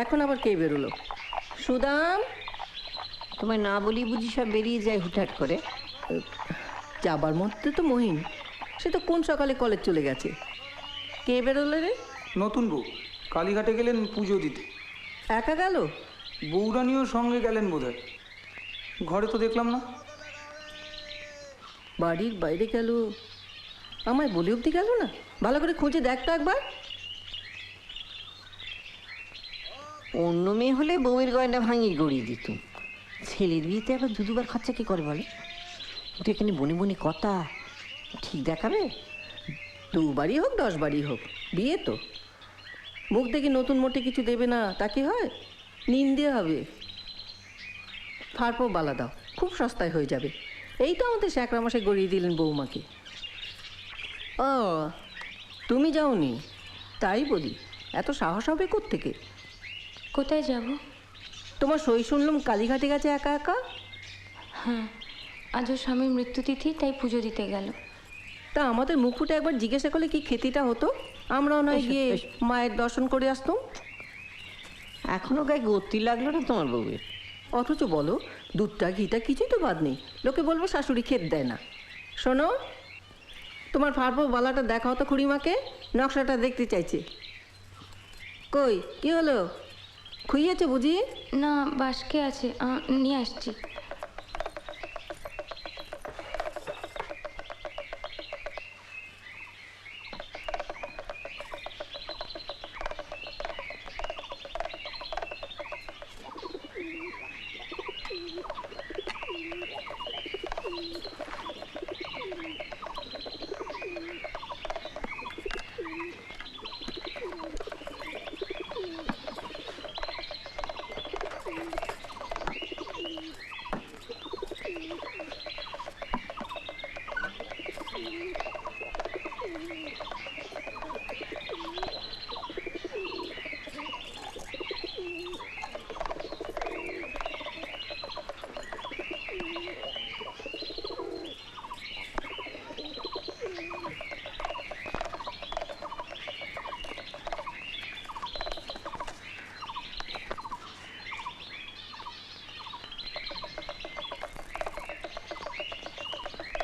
এখন আবার কে বেরোলো? সুদাম, তোমায় না বলি বুঝি সব বেরিয়ে যায় হুটহাট করে? যাবার মধ্যে তো মহিন, সে তো কোন সকালে কলেজ চলে গেছে। কে বেরোলে রে? নতুন বউ কালীঘাটে গেলেন পুজো দিতে। একা গেল? বউরানিও সঙ্গে গেলেন বোধহয়, ঘরে তো দেখলাম না। বাড়ির বাইরে গেল, আমায় বলে অবধি গেল না? ভালো করে খুঁজে দেখ তো একবার। অন্য মেয়ে হলে বউয়ের গয়না ভাঙিয়ে গড়িয়ে দিত, ছেলের বিয়েতে আবার দুবার খরচা কি করে বলে? তুই এখানে বনে বনে কথা ঠিক দেখাবে? 2 বাড়ি হোক 10 বাড়ি হোক, বিয়ে তো। মুখ দেখে নতুন মোটে কিছু দেবে না তা কি হয়? নিন্দে হবে। ফারপো বালা দাও, খুব সস্তায় হয়ে যাবে। এই তো আমাদের শ্যাকরা মাসে গড়িয়ে দিলেন বৌমাকে। ও, তুমি যাওনি? তাই বলি, এত সাহস হবে কোত্থেকে? কোথায় যাব? তোমার সই শুনলাম কালীঘাটে গেছে একা একা। হ্যাঁ, আজ ওর স্বামীর মৃত্যুতিথি, তাই পুজো দিতে গেল। তা আমাদের মুখ ফুটে একবার জিজ্ঞাসা করলে কি খেতিটা হতো, আমরাও নয় গিয়ে মায়ের দর্শন করে আসতাম। এখনো গায়ে গতি লাগলো না তোমার বউয়ের? অথচ বলো, দুধটা ঘিটা কিছুই তো বাদ নেই, লোকে বলবো শাশুড়ি খেত দেয় না। শোনো, তোমার ফারপো বালাটা দেখাও তো খুড়িমাকে, নকশাটা দেখতে চাইছে। কই, কি হলো? খুইয়েছে বুঝি? না, বাসকে আছে, নিয়ে আসছি।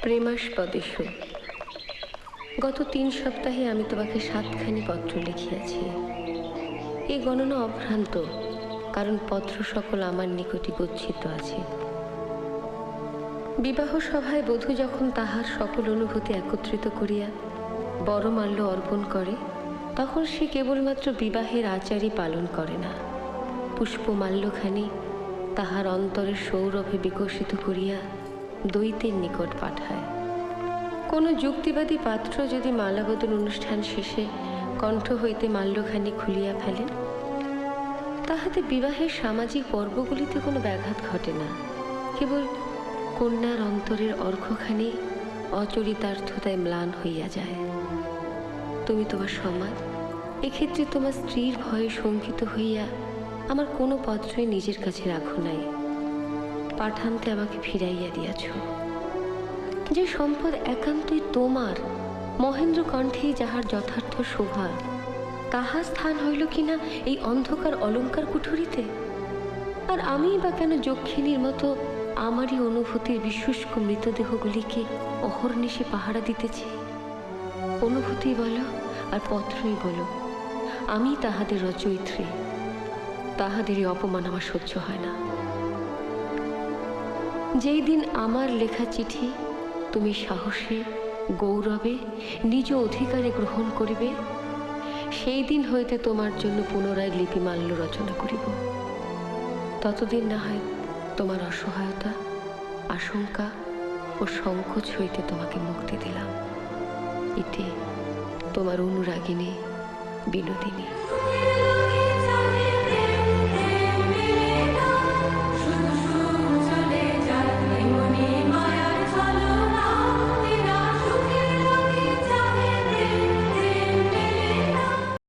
প্রেমাস্পদেশ। গত 3 সপ্তাহে আমি তোমাকে 7খানি পত্র লিখিয়াছি। এই গণনা অভ্রান্ত, কারণ পত্র সকল আমার নিকটে গচ্ছিত আছে। বিবাহ সভায় বধূ যখন তাহার সকল অনুভূতি একত্রিত করিয়া বরমাল্য অর্পণ করে, তখন সে কেবলমাত্র বিবাহের আচারই পালন করে না, পুষ্পমাল্যখানি তাহার অন্তরের সৌরভে বিকশিত করিয়া দৈত্যের নিকট পাঠায়। কোনো যুক্তিবাদী পাত্র যদি মালাবদন অনুষ্ঠান শেষে কণ্ঠ হইতে মাল্যখানি খুলিয়া ফেলেন, তাহাতে বিবাহের সামাজিক পর্বগুলিতে কোনো ব্যাঘাত ঘটে না, কেবল কন্যার অন্তরের অর্ঘ্যখানি অচরিতার্থতায় ম্লান হইয়া যায়। তুমি তোমার সমাজ, এক্ষেত্রে তোমার স্ত্রীর ভয়ে শঙ্কিত হইয়া আমার কোনো পত্রই নিজের কাছে রাখো নাই, পাঠান্তে আমাকে ফিরাইয়া দিয়াছ। যে সম্পদ একান্তই তোমার, মহেন্দ্র কণ্ঠেই যাহার যথার্থ শোভা, তাহার স্থান হইল কিনা এই অন্ধকার অলঙ্কার কুঠুরিতে? আর আমিই বা কেন যক্ষিণীর মতো আমারই অনুভূতির বিশুষ্ক মৃতদেহগুলিকে অহর্নিশে পাহারা দিতেছি? অনুভূতি বলো আর পত্রই বলো, আমি তাহাদের রচয়িত্রী, তাহাদেরই অপমান আমার সহ্য হয় না। যেই দিন আমার লেখা চিঠি তুমি সাহসে গৌরবে নিজ অধিকারে গ্রহণ করিবে, সেই দিন হইতে তোমার জন্য পুনরায় লিপিমাল্য রচনা করিব। ততদিন না হয় তোমার অসহায়তা, আশঙ্কা ও সংকোচ হইতে তোমাকে মুক্তি দিলাম। ইতি তোমার অনুরাগিনী বিনোদিনী।